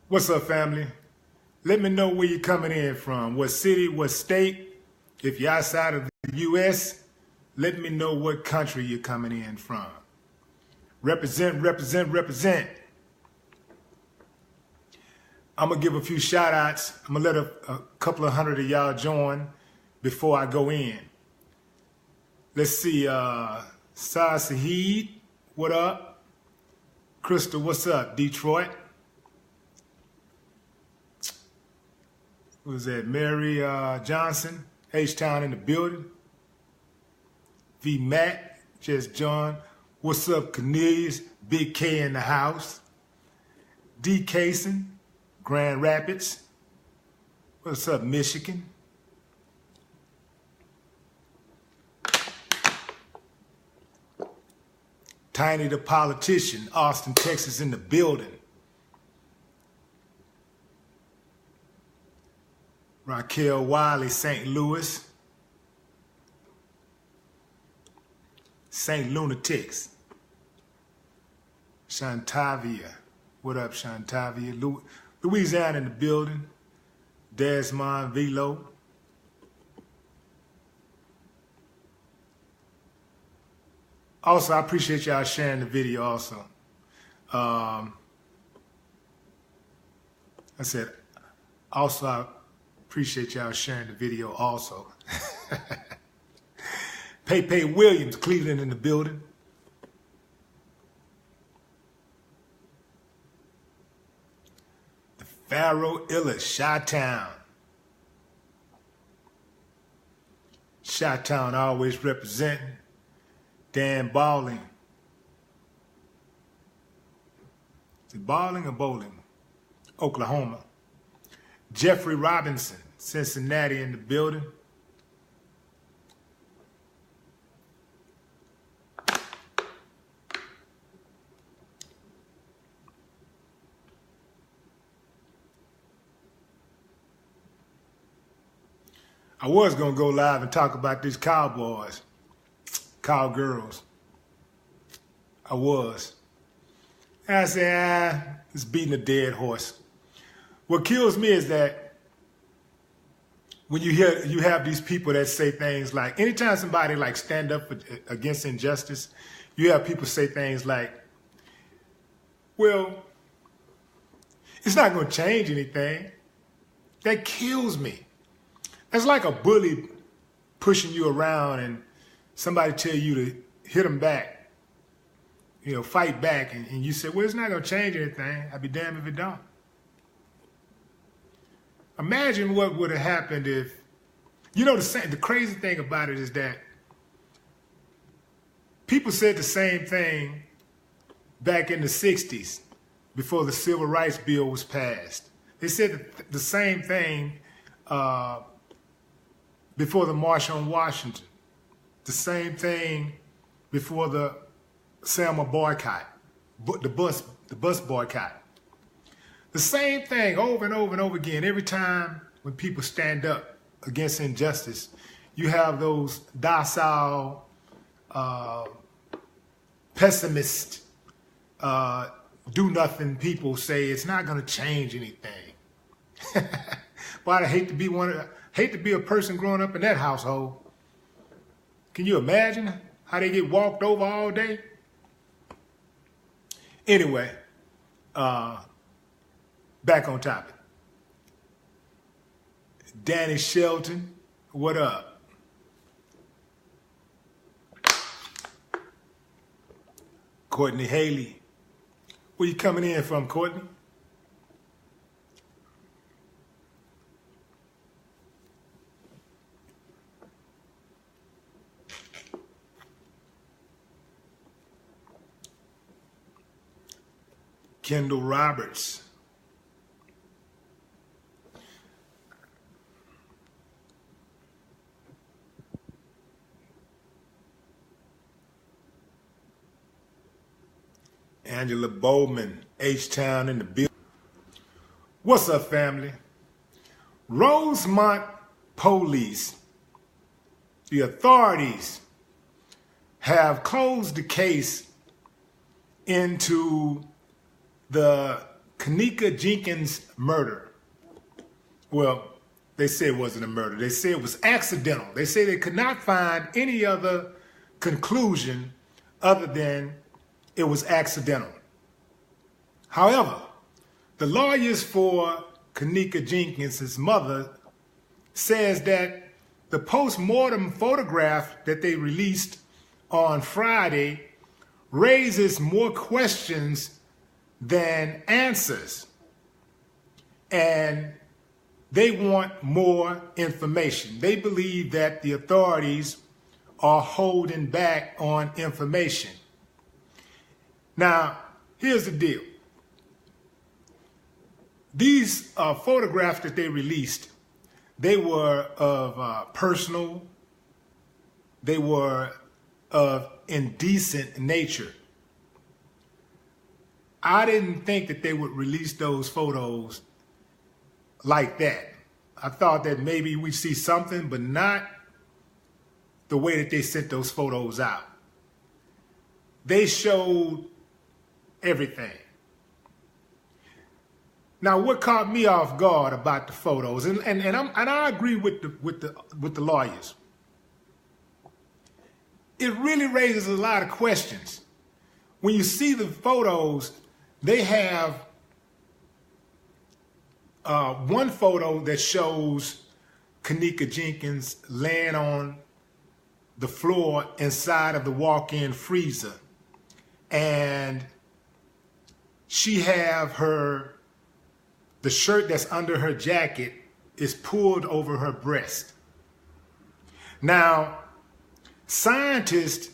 What's up, family? Let me know where you're coming in from. What city, what state? If you're outside of the U.S., let me know what country you're coming in from. Represent, represent, represent. I'm going to give a few shout outs. I'm going to let a couple of hundred of y'all join before I go in. Let's see. Sa Saheed, what up? Crystal, what's up? Detroit. Who was that? Mary Johnson, H-Town in the building. V. Matt, just John. What's up, Cornelius? Big K in the house. D. Kaysen, Grand Rapids. What's up, Michigan? Tiny the politician, Austin, Texas in the building. Raquel Wiley, St. Louis. St. Lunatics. Shantavia. What up, Shantavia? Louisiana in the building. Desmond Velo. Also, I appreciate y'all sharing the video also. I appreciate y'all sharing the video also. Pepe Williams, Cleveland in the building. The Pharaoh Illis, Chi-Town. Chi-Town always representing. Dan Balling. Is it Balling or Bowling? Oklahoma. Jeffrey Robinson, Cincinnati in the building. I was going to go live and talk about these cowboys, cowgirls. I was. And I said, it's beating a dead horse. What kills me is that when you have these people that say things like, anytime somebody like stand up against injustice, you have people say things like, well, it's not going to change anything. That kills me. It's like a bully pushing you around and somebody tell you to hit them back, fight back. And you say, well, it's not going to change anything. I'd be damned if it don't. Imagine what would have happened if, the crazy thing about it is that people said the same thing back in the 60s before the Civil Rights Bill was passed. They said the same thing before the March on Washington. The same thing before the Selma boycott, the bus boycott. The same thing over and over and over again. Every time when people stand up against injustice, you have those docile, pessimist, do-nothing people say it's not going to change anything. But I hate to be a person growing up in that household. Can you imagine how they get walked over all day? Anyway, back on topic. Danny Shelton, what up? Courtney Haley. Where you coming in from, Courtney? Kendall Roberts. Angela Bowman, H-Town in the building. What's up, family? Rosemont Police, the authorities have closed the case into the Kenneka Jenkins murder. Well, they say it wasn't a murder. They say it was accidental. They say they could not find any other conclusion other than it was accidental. However, the lawyers for Kenneka Jenkins, his mother, says that the post-mortem photograph that they released on Friday raises more questions than answers. And they want more information. They believe that the authorities are holding back on information. Now, here's the deal. These photographs that they released, they were of personal, they were of indecent nature. I didn't think that they would release those photos like that. I thought that maybe we'd see something, but not the way that they sent those photos out. They showed everything. Now, what caught me off guard about the photos, and I agree with the lawyers. It really raises a lot of questions. When you see the photos, they have one photo that shows Kenneka Jenkins laying on the floor inside of the walk-in freezer, and she have the shirt that's under her jacket is pulled over her breast. Now, scientists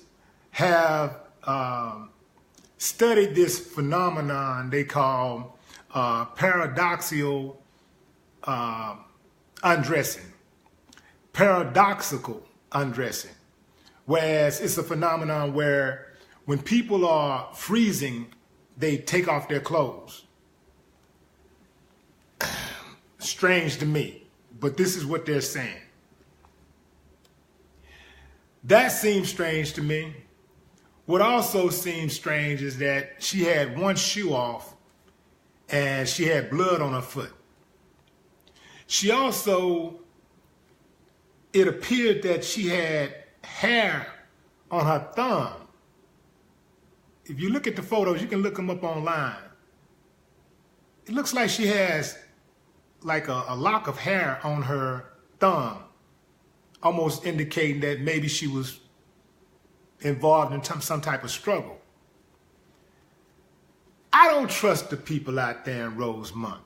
have studied this phenomenon they call paradoxical undressing. Paradoxical undressing. Whereas it's a phenomenon where when people are freezing, they take off their clothes. Strange to me, but this is what they're saying. That seems strange to me. What also seems strange is that she had one shoe off and she had blood on her foot. She also, it appeared that she had hair on her thumb. If you look at the photos, you can look them up online. It looks like she has like a lock of hair on her thumb, almost indicating that maybe she was involved in some type of struggle. I don't trust the people out there in Rosemont.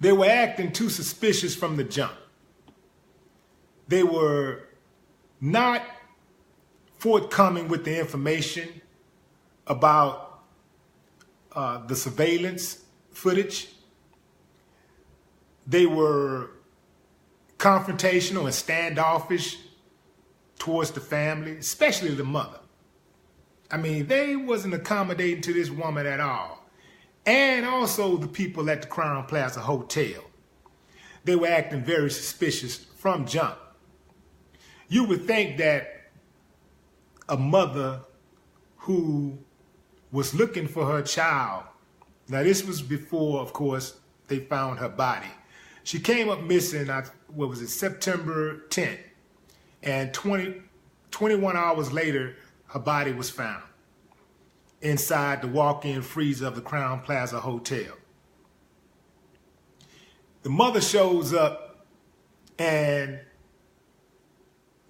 They were acting too suspicious from the jump. They were not forthcoming with the information about the surveillance footage. They were confrontational and standoffish towards the family, especially the mother. I mean, they wasn't accommodating to this woman at all. And also the people at the Crown Plaza Hotel. They were acting very suspicious from jump. You would think that a mother who was looking for her child, now this was before, of course, they found her body. She came up missing, September 10th. And 21 hours later, her body was found inside the walk-in freezer of the Crown Plaza Hotel. The mother shows up and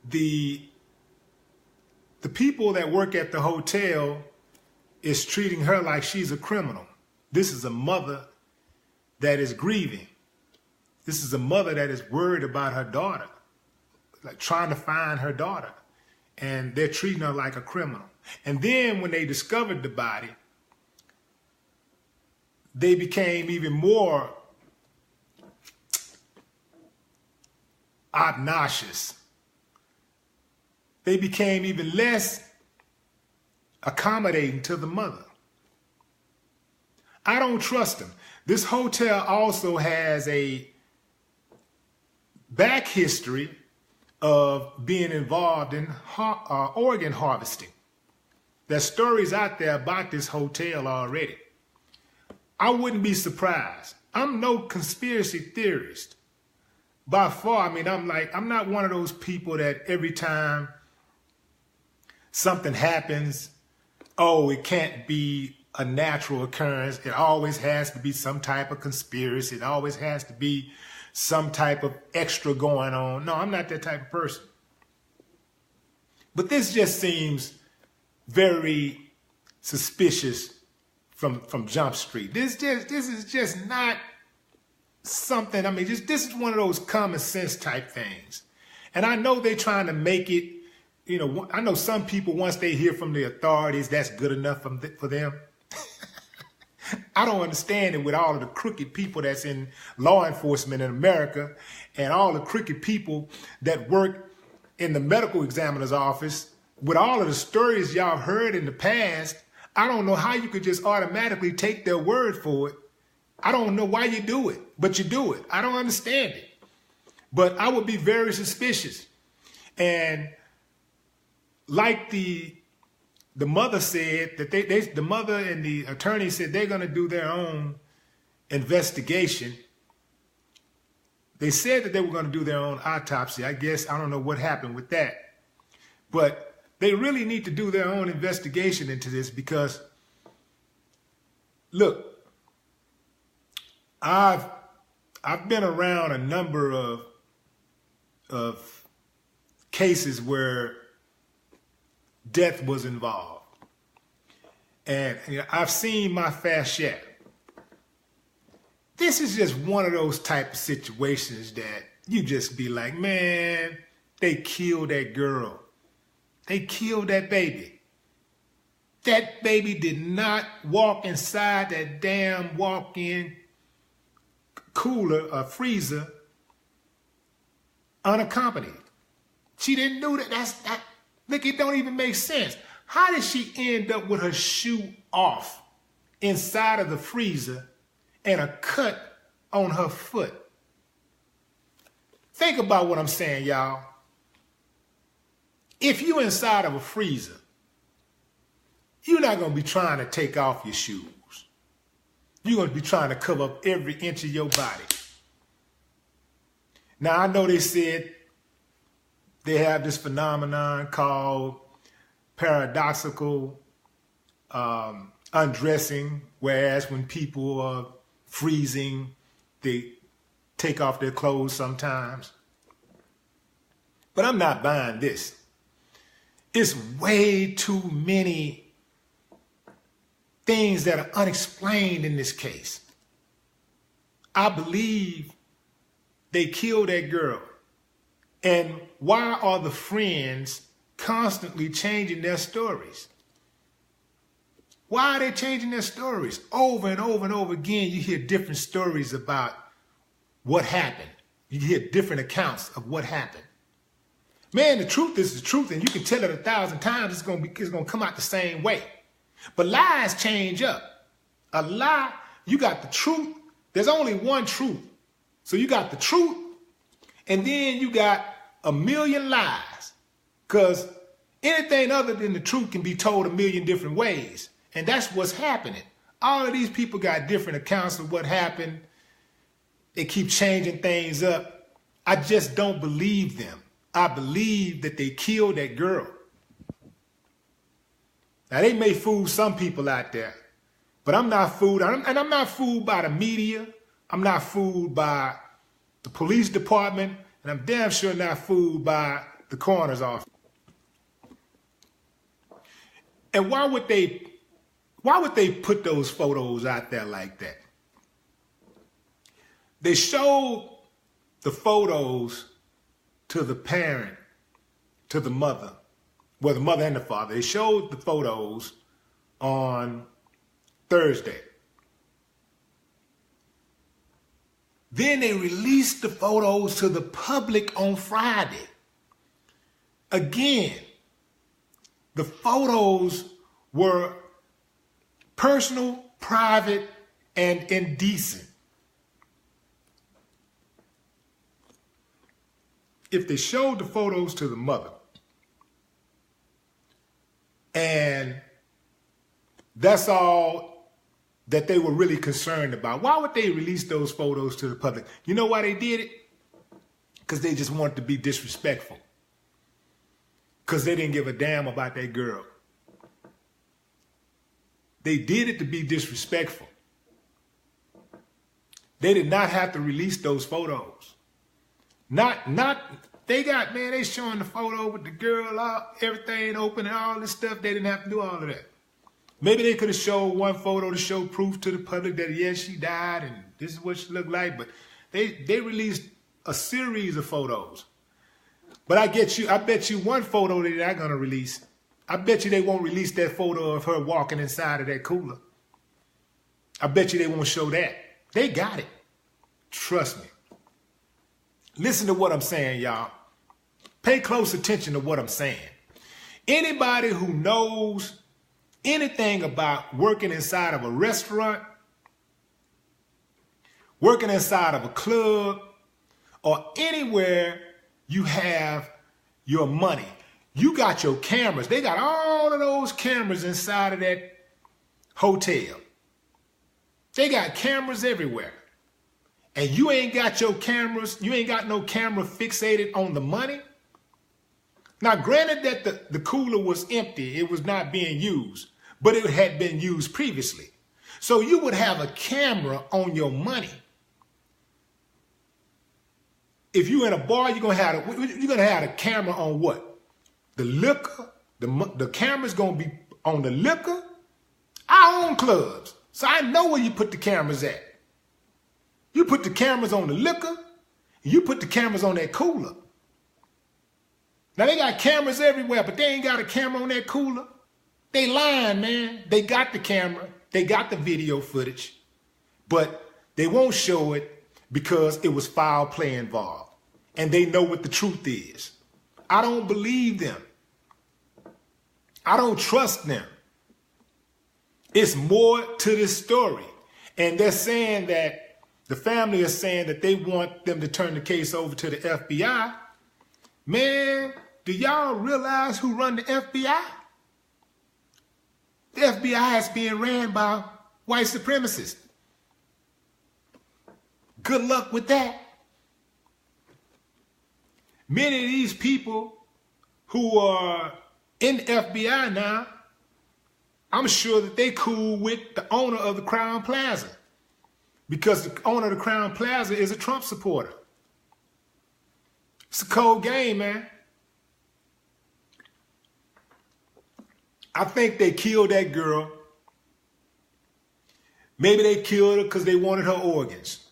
the people that work at the hotel is treating her like she's a criminal. This is a mother that is grieving. This is a mother that is worried about her daughter, like trying to find her daughter. And they're treating her like a criminal. And then when they discovered the body, they became even more obnoxious. They became even less accommodating to the mother. I don't trust them. This hotel also has a back history of being involved in organ harvesting. There's stories out there about this hotel already. I wouldn't be surprised. I'm no conspiracy theorist. By far, I mean, I'm not one of those people that every time something happens, oh, it can't be a natural occurrence. It always has to be some type of conspiracy. It always has to be some type of extra going on. No, I'm not that type of person. But this just seems very suspicious from Jump Street. This is just not something, I mean, this is one of those common sense type things. And I know they're trying to make it, you know, I know some people, once they hear from the authorities, that's good enough for them. I don't understand it with all of the crooked people that's in law enforcement in America and all the crooked people that work in the medical examiner's office. With all of the stories y'all heard in the past, I don't know how you could just automatically take their word for it. I don't know why you do it, but you do it. I don't understand it. But I would be very suspicious. And like the mother said, that the mother and the attorney said they're going to do their own investigation. They said that they were going to do their own autopsy. I guess, I don't know what happened with that. But they really need to do their own investigation into this because, look, I've been around a number of cases where death was involved. And you know, I've seen my fair share. This is just one of those type of situations that you just be like, man, they killed that girl. They killed that baby. That baby did not walk inside that damn walk-in cooler or freezer unaccompanied. She didn't do that. Look, it don't even make sense. How did she end up with her shoe off inside of the freezer and a cut on her foot? Think about what I'm saying, y'all. If you're inside of a freezer, you're not going to be trying to take off your shoes. You're going to be trying to cover up every inch of your body. Now, I know they said they have this phenomenon called paradoxical undressing, whereas when people are freezing, they take off their clothes sometimes. But I'm not buying this. It's way too many things that are unexplained in this case. I believe they killed that girl. And why are the friends constantly changing their stories? Why are they changing their stories? Over and over and over again, you hear different stories about what happened. You hear different accounts of what happened. Man, the truth is the truth, and you can tell it 1,000 times, it's gonna come out the same way. But lies change up. A lie, you got the truth. There's only one truth. So you got the truth, and then you got a million lies. Because anything other than the truth can be told a million different ways. And that's what's happening. All of these people got different accounts of what happened. They keep changing things up. I just don't believe them. I believe that they killed that girl. Now, they may fool some people out there, but I'm not fooled. And I'm not fooled by the media. I'm not fooled by the police department. And I'm damn sure not fooled by the coroner's office. And why would they put those photos out there like that? They showed the photos to the parent, to the mother, well, the mother and the father. They showed the photos on Thursday. Then they released the photos to the public on Friday. Again, the photos were personal, private, and indecent. If they showed the photos to the mother, and that's all that they were really concerned about. Why would they release those photos to the public? You know why they did it? Because they just wanted to be disrespectful. Because they didn't give a damn about that girl. They did it to be disrespectful. They did not have to release those photos. They showing the photo with the girl out, everything open and all this stuff. They didn't have to do all of that. Maybe they could have showed one photo to show proof to the public that, yes, she died and this is what she looked like. But they released a series of photos. But I bet you one photo they're not going to release. I bet you they won't release that photo of her walking inside of that cooler. I bet you they won't show that. They got it. Trust me. Listen to what I'm saying, y'all. Pay close attention to what I'm saying. Anybody who knows anything about working inside of a restaurant, working inside of a club, or anywhere you have your money, you got your cameras. They got all of those cameras inside of that hotel. They got cameras everywhere. And you ain't got your cameras, you ain't got no camera fixated on the money. Now, granted that the cooler was empty, it was not being used, but it had been used previously. So you would have a camera on your money. If you're in a bar, you're gonna have a camera on what? The liquor. The camera's gonna be on the liquor. I own clubs, so I know where you put the cameras at. You put the cameras on the liquor, and you put the cameras on that cooler. Now, they got cameras everywhere, but they ain't got a camera on that cooler. They lying, man. They got the camera. They got the video footage, but they won't show it because it was foul play involved. And they know what the truth is. I don't believe them. I don't trust them. It's more to this story. And they're saying that, the family is saying that they want them to turn the case over to the FBI. Man, do y'all realize who run the FBI? The FBI is being ran by white supremacists. Good luck with that. Many of these people who are in the FBI now, I'm sure that they cool with the owner of the Crown Plaza. Because the owner of the Crown Plaza is a Trump supporter. It's a cold game, man. I think they killed that girl. Maybe they killed her because they wanted her organs.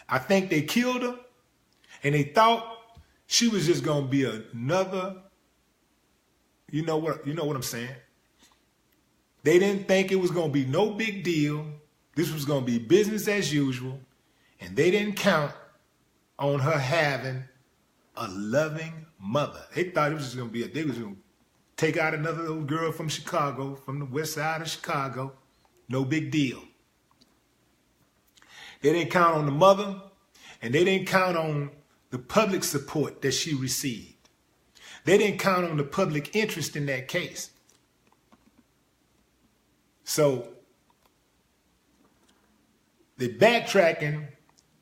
I think they killed her and they thought she was just going to be another, you know what I'm saying? They didn't think it was going to be no big deal. This was going to be business as usual, and they didn't count on her having a loving mother. They thought it was just going to be they was going to take out another little girl from Chicago, from the west side of Chicago. No big deal. They didn't count on the mother, and they didn't count on the public support that she received. They didn't count on the public interest in that case. So they're backtracking,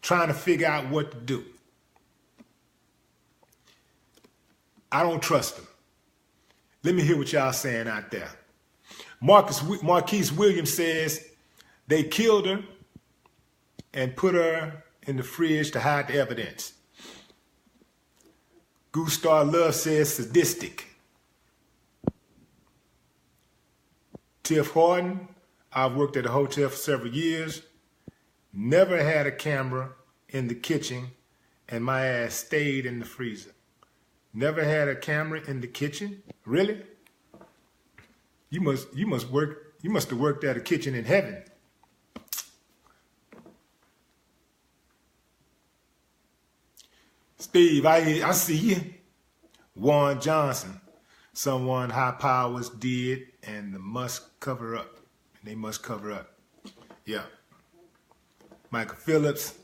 trying to figure out what to do. I don't trust them. Let me hear what y'all saying out there. Marquise Williams says they killed her and put her in the fridge to hide the evidence. Gustar Love says sadistic. Tiff Harden, I've worked at a hotel for several years. Never had a camera in the kitchen, and my ass stayed in the freezer. Never had a camera in the kitchen? Really? You must have worked at a kitchen in heaven. Steve, I see you. Warren Johnson, someone high powers did, and they must cover up. Yeah. Michael Phillips,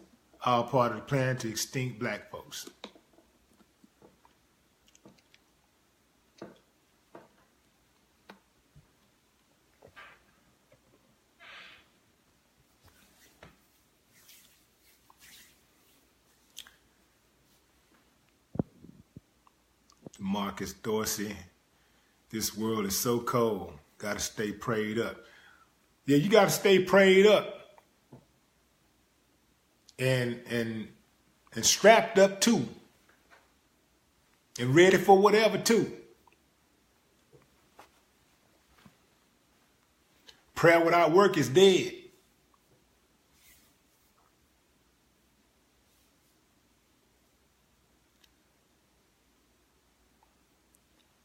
all part of the plan to extinct black folks. Marcus Dorsey. This world is so cold. Got to stay prayed up. Yeah, you got to stay prayed up. And strapped up too. And ready for whatever too. Prayer without work is dead.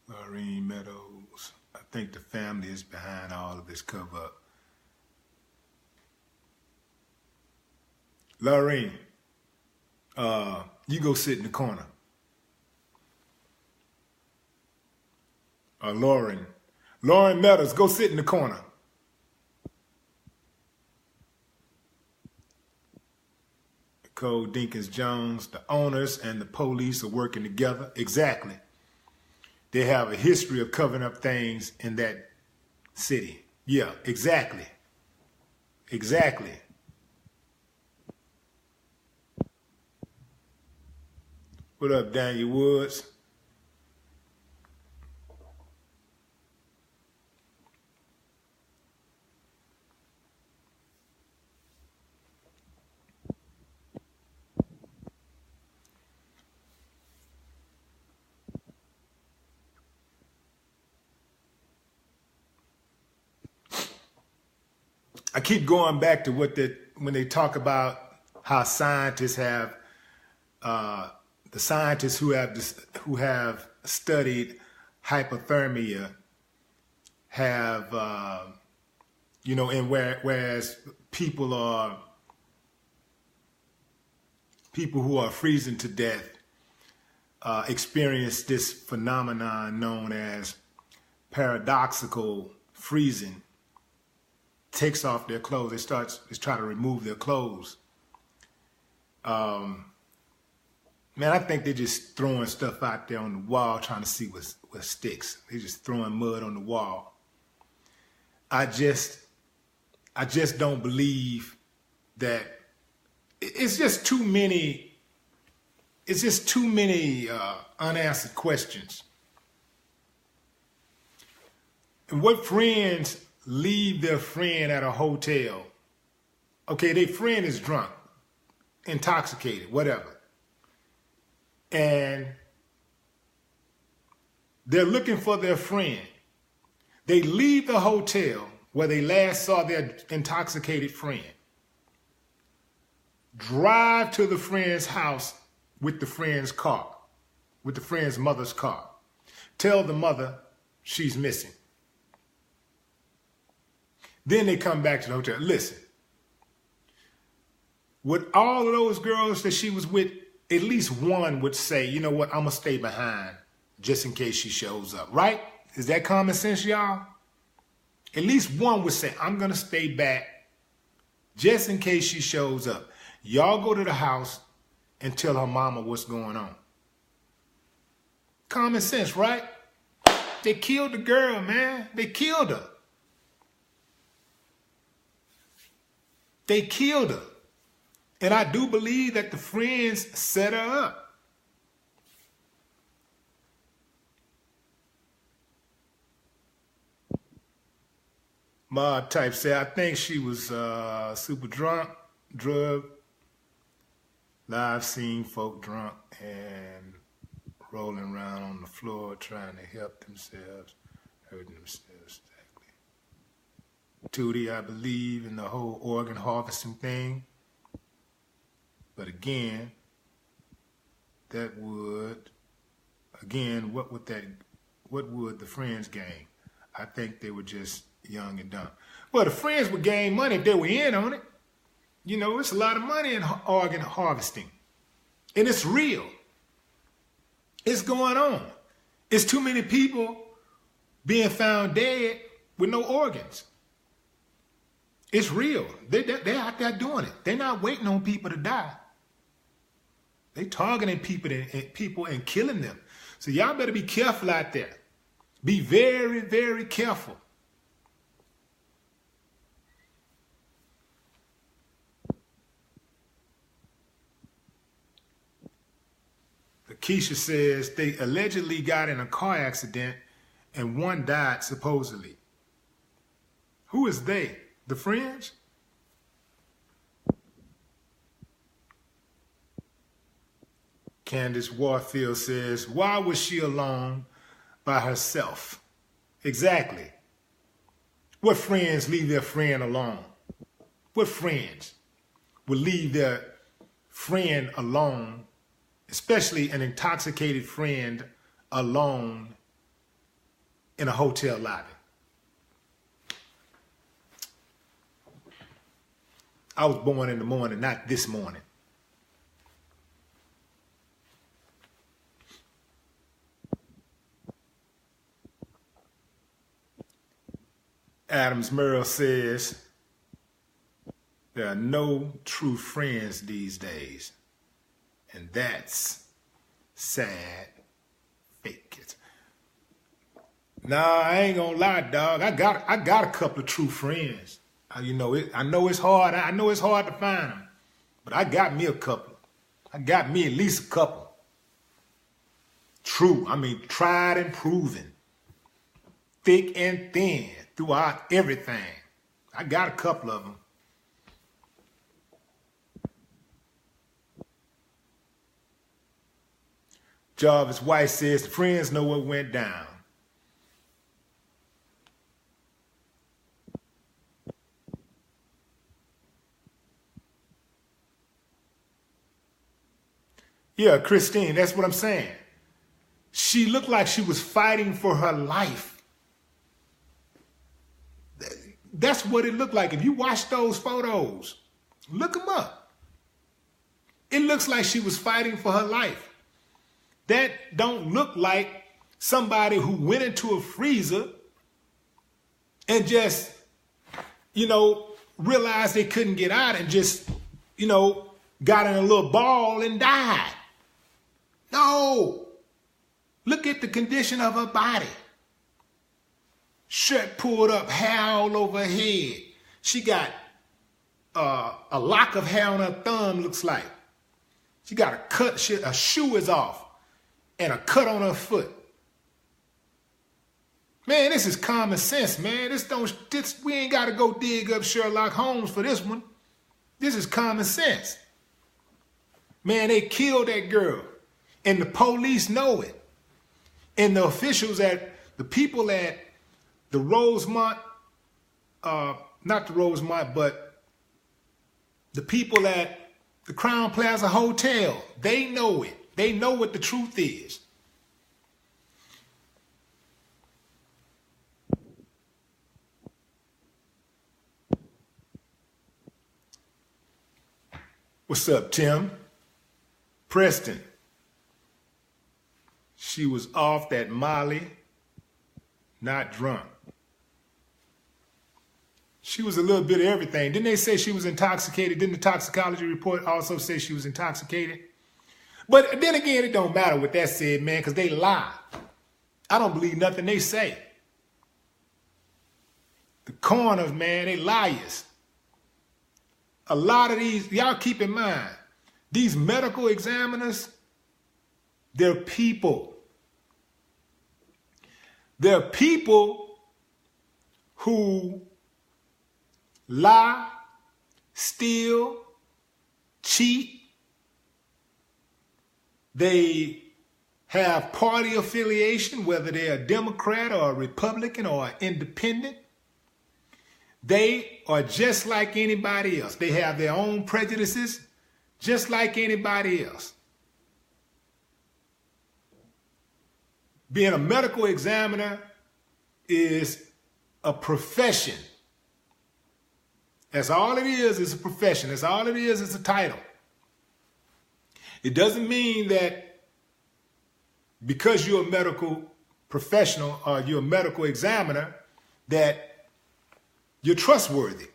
Laureen Meadows. I think the family is behind all of this cover up. Laureen, you go sit in the corner. Lauren Meadows, go sit in the corner. Nicole Dinkins Jones, the owners and the police are working together. Exactly. They have a history of covering up things in that city. Yeah, exactly. Exactly. What up, Daniel Woods? I keep going back to when they talk about how scientists have the scientists who have studied hypothermia have and whereas people who are freezing to death experience this phenomenon known as paradoxical freezing. Takes off their clothes. They try to remove their clothes. Man, I think they're just throwing stuff out there on the wall trying to see what sticks. They're just throwing mud on the wall. I just don't believe that. It's just too many unanswered questions. And what friends leave their friend at a hotel? Okay, their friend is drunk, intoxicated, whatever. And they're looking for their friend. They leave the hotel where they last saw their intoxicated friend. Drive to the friend's house with the friend's car, with the friend's mother's car. Tell the mother she's missing. Then they come back to the hotel. Listen, with all of those girls that she was with, at least one would say, you know what, I'm going to stay behind just in case she shows up, right? Is that common sense, y'all? At least one would say, I'm going to stay back just in case she shows up. Y'all go to the house and tell her mama what's going on. Common sense, right? They killed the girl, man. They killed her. They killed her. And I do believe that the friends set her up. Mob type said, I think she was super drunk, drugged. Live scene folk drunk and rolling around on the floor trying to help themselves, hurting themselves. Exactly. Tootie, I believe in the whole organ harvesting thing. But again, what would the friends gain? I think they were just young and dumb. Well, the friends would gain money if they were in on it. You know, it's a lot of money in organ harvesting. And it's real. It's going on. It's too many people being found dead with no organs. It's real. They're out there doing it. They're not waiting on people to die. They targeting people and killing them. So y'all better be careful out there. Be very, very careful. The Keisha says they allegedly got in a car accident and one died supposedly. Who is they? The friends? Candace Warfield says, why was she alone by herself? Exactly. What friends leave their friend alone? What friends would leave their friend alone, especially an intoxicated friend, alone in a hotel lobby? I was born in the morning, not this morning. Adams Merrill says, there are no true friends these days. And that's sad. Fake it. Nah, I ain't gonna lie, dog. I got a couple of true friends. I know it's hard. I know it's hard to find them. But I got me a couple. I got me at least a couple. True. I mean, tried and proven. Thick and thin. Throughout everything. I got a couple of them. Jarvis White says the friends know what went down. Yeah, Christine, that's what I'm saying. She looked like she was fighting for her life. That's what it looked like. If you watch those photos, look them up. It looks like she was fighting for her life. That don't look like somebody who went into a freezer and just, realized they couldn't get out and just, got in a little ball and died. No. Look at the condition of her body. Shirt pulled up, hair all over her head. She got a lock of hair on her thumb, looks like. She got a cut, a shoe is off, and a cut on her foot. Man, this is common sense, man. We ain't got to go dig up Sherlock Holmes for this one. This is common sense. Man, they killed that girl, and the police know it. And the officials the people at the Rosemont, not the Rosemont, but the people at the Crown Plaza Hotel, they know it. They know what the truth is. What's up, Tim? Preston. She was off that Molly, not drunk. She was a little bit of everything. Didn't they say she was intoxicated? Didn't the toxicology report also say she was intoxicated? But then again, it don't matter what that said, man, because they lie. I don't believe nothing they say. The coroners, man, they liars. A lot of these, y'all keep in mind, these medical examiners, they're people. They're people who lie, steal, cheat. They have party affiliation, whether they're a Democrat or a Republican or an independent. They are just like anybody else. They have their own prejudices, just like anybody else. Being a medical examiner is a profession. That's all it is a profession. That's all it is a title. It doesn't mean that because you're a medical professional or you're a medical examiner that you're trustworthy.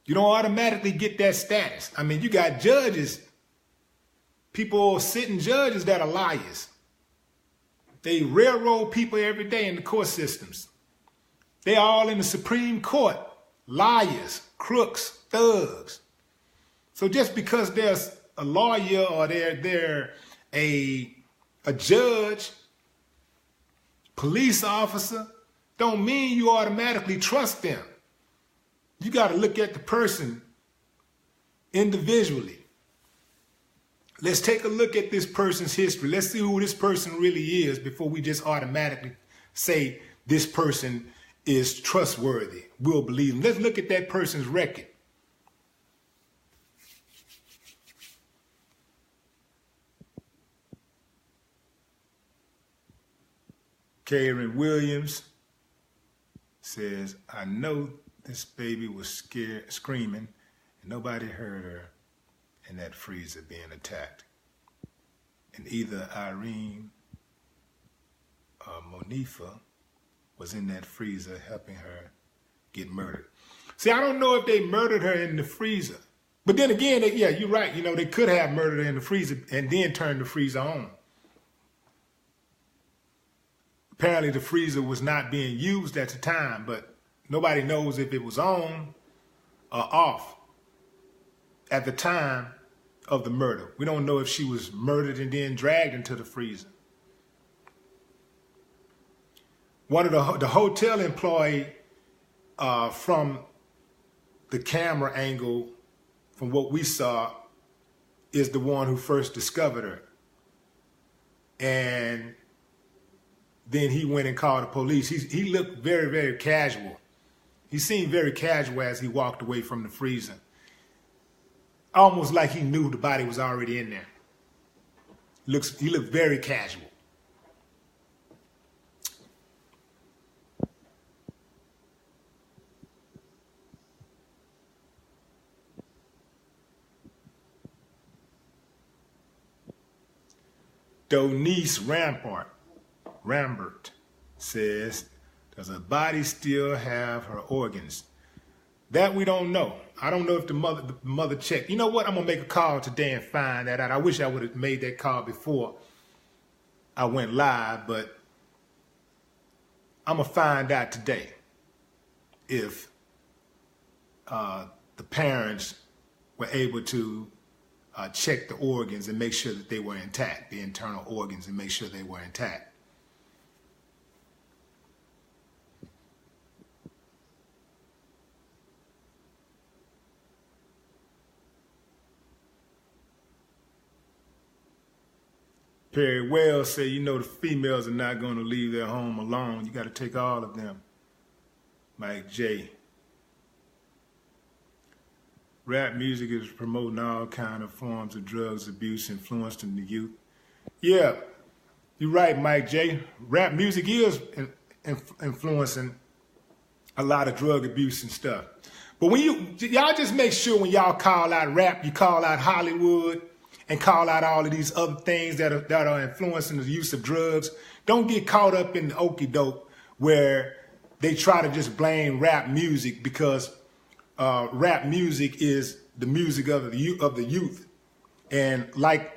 You don't automatically get that status. I mean, you got judges, people sitting judges that are liars. They railroad people every day in the court systems. They all in the Supreme Court. Liars, crooks, thugs. So just because there's a lawyer or they're a judge, police officer, don't mean you automatically trust them. You got to look at the person individually. Let's take a look at this person's history. Let's see who this person really is before we just automatically say this person is trustworthy. We'll believe him. Let's look at that person's record. Karen Williams says, I know this baby was scared, screaming, and nobody heard her in that freezer being attacked. And either Irene or Monifa was in that freezer helping her get murdered. See, I don't know if they murdered her in the freezer. But then again, yeah, you're right. You know, they could have murdered her in the freezer and then turned the freezer on. Apparently the freezer was not being used at the time, but nobody knows if it was on or off at the time of the murder. We don't know if she was murdered and then dragged into the freezer. One of the hotel employee from the camera angle, from what we saw, is the one who first discovered her. And then he went and called the police. He looked very, very casual. He seemed very casual as he walked away from the freezer. Almost like he knew the body was already in there. He looked very casual. Donice Rambert says, does a body still have her organs? That we don't know. I don't know if the mother checked. You know what? I'm going to make a call today and find that out. I wish I would have made that call before I went live, but I'm going to find out today if the parents were able to check the organs and make sure that they were intact, the internal organs, and make sure they were intact. Perry Wells said, you know, the females are not going to leave their home alone. You got to take all of them. Mike J. Rap music is promoting all kind of forms of drugs abuse influenced in the youth. Yeah, you're right, Mike J. Rap music is influencing a lot of drug abuse and stuff. But when y'all just make sure when y'all call out rap, you call out Hollywood and call out all of these other things that are influencing the use of drugs. Don't get caught up in the okie doke where they try to just blame rap music because rap music is the music of the youth. And like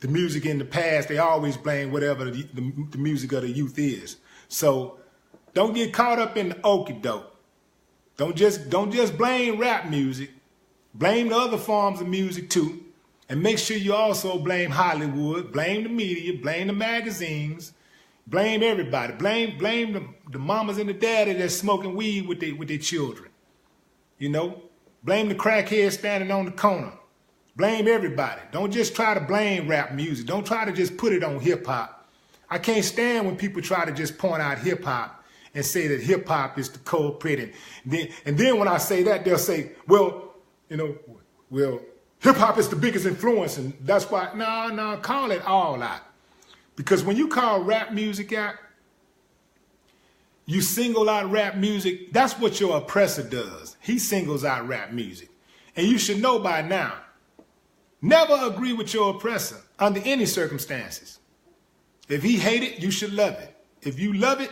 the music in the past, they always blame whatever the music of the youth is. So don't get caught up in the okie doke. Don't just blame rap music. Blame the other forms of music too. And make sure you also blame Hollywood, blame the media, blame the magazines, blame everybody. Blame the mamas and the daddy that's smoking weed with their children. You know, blame the crackhead standing on the corner. Blame everybody. Don't just try to blame rap music. Don't try to just put it on hip hop. I can't stand when people try to just point out hip hop and say that hip hop is the culprit. And then when I say that, they'll say, well, hip hop is the biggest influence, and that's why. No, call it all out. Because when you call rap music out, you single out rap music. That's what your oppressor does. He singles out rap music. And you should know by now, never agree with your oppressor under any circumstances. If he hate it, you should love it. If you love it,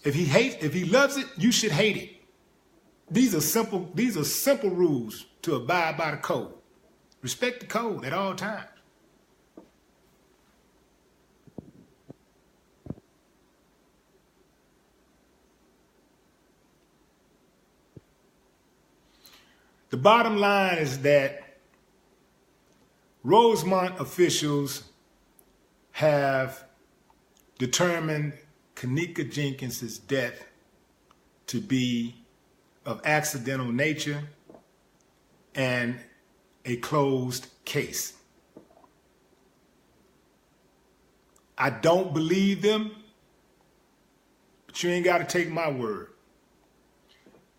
if he loves it, you should hate it. These are simple rules to abide by the code. Respect the code at all times. The bottom line is that Rosemont officials have determined Kenneka Jenkins' death to be of accidental nature and a closed case. I don't believe them, but you ain't got to take my word.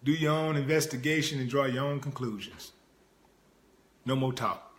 Do your own investigation and draw your own conclusions. No more talk.